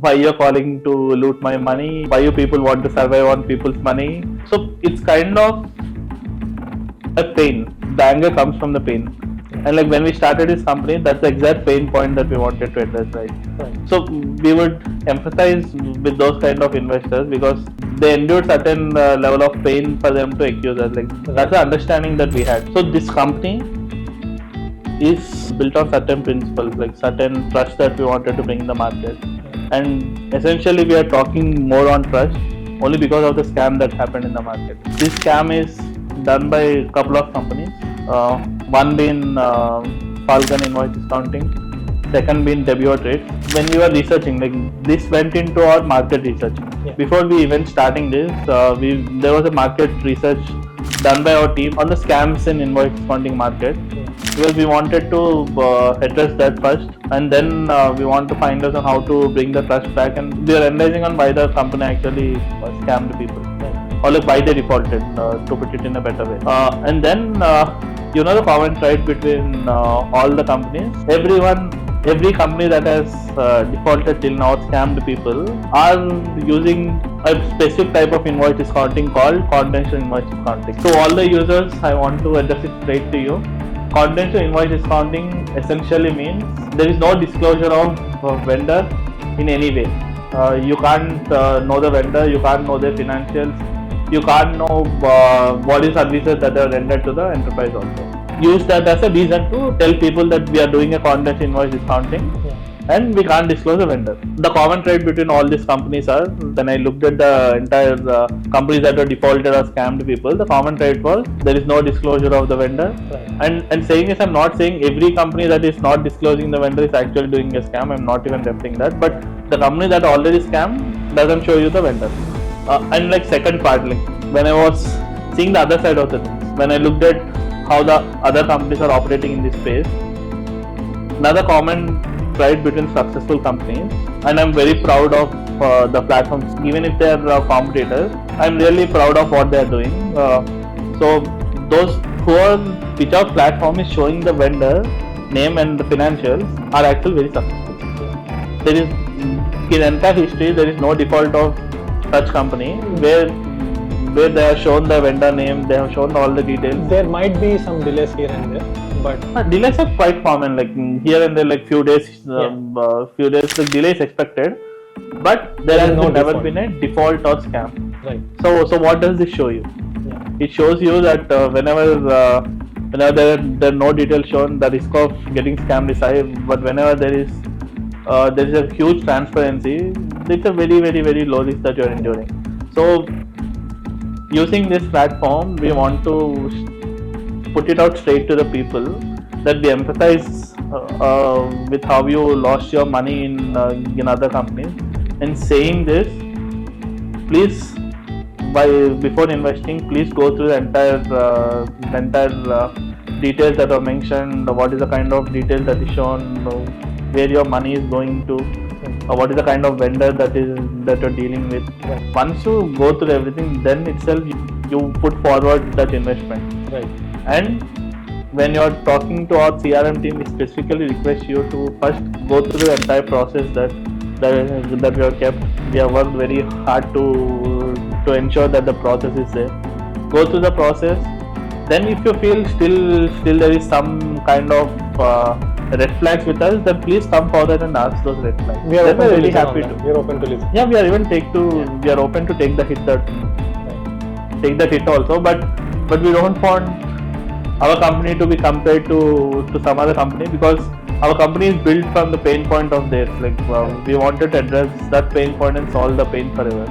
why you're calling to loot my money, why you people want to survive on people's money. So it's kind of a pain. The anger comes from the pain. And like when we started this company, that's the exact pain point that we wanted to address, right? So we would empathize with those kind of investors because they endured certain level of pain for them to accuse us. Like that's the understanding that we had. So this company is built on certain principles, like certain trust that we wanted to bring in the market. And essentially we are talking more on trust only because of the scam that happened in the market. This scam is done by a couple of companies. One being Falcon Invoice Discounting, second being Debut Trade. When we were researching, like this went into our market research. Before we even starting this, there was a market research done by our team on the scams in invoice discounting market. Because we wanted to address that first, and then we want to find out on how to bring the trust back, and we are analyzing on why the company actually scammed people, or like why they defaulted, to put it in a better way. And then the common thread between all the companies, every company that has defaulted till now, scammed people, are using a specific type of invoice discounting called confidential invoice discounting. So all the users, I want to address it straight to you. Confidential invoice discounting essentially means there is no disclosure of vendor in any way. You can't know the vendor, you can't know their financials, you can't know what is services that are rendered to the enterprise also. Use that as a reason to tell people that we are doing a confidential invoice discounting and we can't disclose the vendor. The common thread between all these companies are, when I looked at the entire companies that were defaulted or scammed people, the common thread was there is no disclosure of the vendor. And saying this, I'm not saying every company that is not disclosing the vendor is actually doing a scam. I'm not even referring that, but the company that already scammed doesn't show you the vendor. And like second part, like when I was seeing the other side of the things, when I looked at how the other companies are operating in this space, another common thread between successful companies, and I'm very proud of the platforms, even if they are competitors, I'm really proud of what they are doing. So those whichever platform is showing the vendor name and the financials are actually very successful. There is, in entire history, there is no default of such company where they have shown the vendor name, they have shown all the details. There might be some delays here and there, but delays are quite common. Like here and there, like few days, the delay is expected, but there has never been a default or scam. Right. So what does this show you? It shows you that whenever there are no details shown, the risk of getting scammed is high. But whenever there is a huge transparency, it's a very, very, very low risk that you are enduring. So using this platform, we want to put it out straight to the people that we empathize with how you lost your money in other companies. And saying this, please, before investing, please go through the entire details that are mentioned. What is the kind of details that is shown, where your money is going to, what is the kind of vendor that you're dealing with. Once you go through everything, then itself you put forward that investment. Right. And when you're talking to our CRM team, we specifically request you to first go through the entire process that we have kept. We have worked very hard to ensure that the process is there. Go through the process. Then if you feel still there is some kind of red flags with us, then please come forward and ask those red flags. We are then we're really happy to. We are open to listen. Yeah, we are open to take the hit also, but we don't want our company to be compared to some other company, because our company is built from the pain point of theirs. Like we wanted to address that pain point and solve the pain forever.